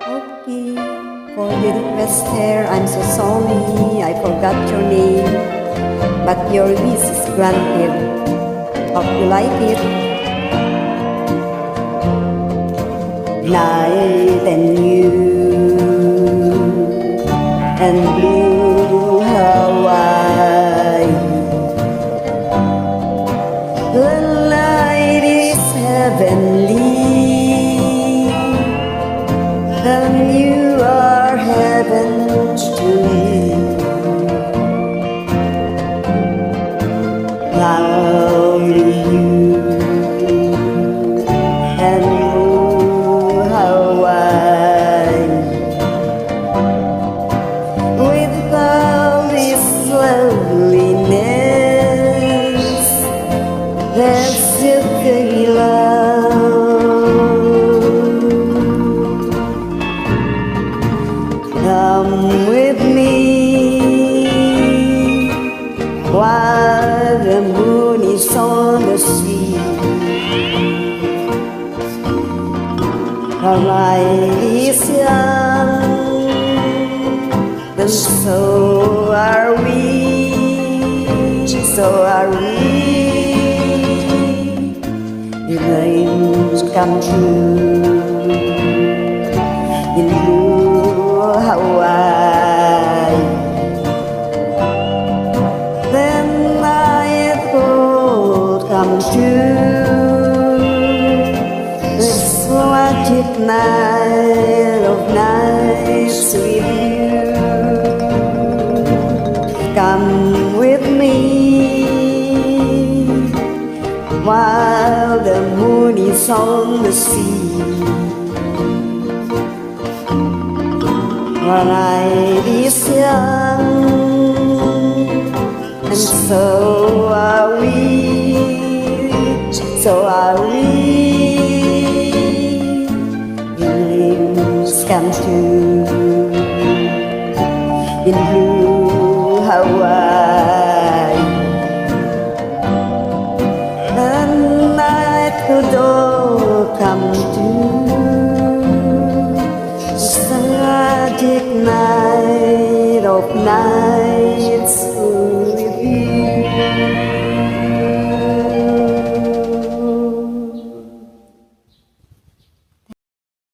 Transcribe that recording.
Okay, for the request here, I'm so sorry I forgot your name, but your wish is granted. Hope you like it. Night and you and blue Hawaii. The light is heavenly, and you are heaven to me. Lovely you and blue Hawaii. With all this loveliness, there's silky love. Come with me while the moon is on the sea. Our life is young, and so are we, so are we. Your dreams come true in blue Hawaii. Then night will come true, this magic night of nights with you. Come with me while the moon is on the sea. Our night is young, and so are we, so are we. Dreams come true in blue Hawaii. And night could all come true, just a magic night of nights.